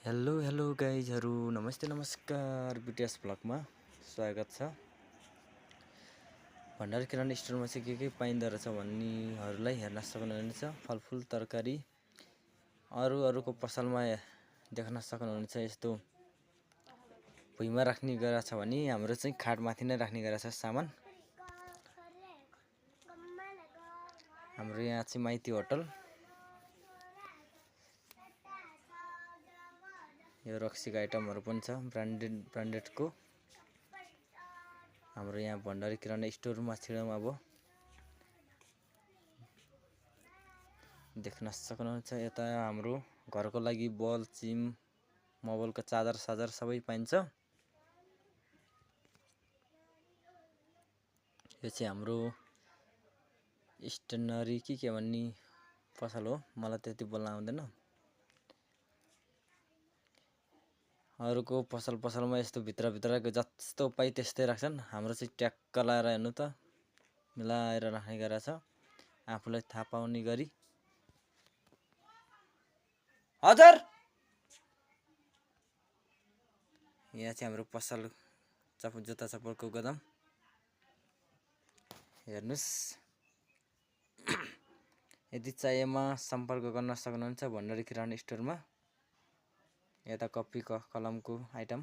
Hello hello गाइजहरू, नमस्ते नमस्कार। BTS ब्लगमा स्वागत छ। भण्डारी किराना स्टोरमा चाहिँ के पाइँदो रहेछ भन्नेहरूलाई हेर्न सक्नुहुनेछ। फलफुल तरकारी अरूको पसलमा देख्न सक्नुहुनेछ। यस्तो भुइँमा राख्ने गरेको छ भने हाम्रो चाहिँ खाटमाथि नै राख्ने गरेको छ सामान। हाम्रो यहाँ चाहिँ माइती होटल, यो रक्सीको आइटमहरू पनि छ ब्रान्डेडको। हाम्रो यहाँ भण्डारी किराना स्टोरमा छिडौँ अब देख्न सक्नुहुन्छ। यता हाम्रो घरको लागि बल चिम मोबाइलको चार्जर सबै पाइन्छ। यो चाहिँ हाम्रो स्टेसनरी के भन्ने पसल हो, मलाई त्यति बोल्न आउँदैन। अरूको पसलमा यस्तो भित्रको जस्तो पाइ त्यस्तै राख्छन्। हाम्रो चाहिँ ट्याक्क लाएर हेर्नु त मिलाएर राख्ने गरेको छ, आफूलाई थाहा पाउने गरी। हजुर, यहाँ चाहिँ हाम्रो पसल जुत्ता चप्पलको गोदाम हेर्नुस्। यदि चाहिएमा सम्पर्क गर्न सक्नुहुन्छ भण्डारी किराना स्टोरमा। यता कपी कलमको आइटम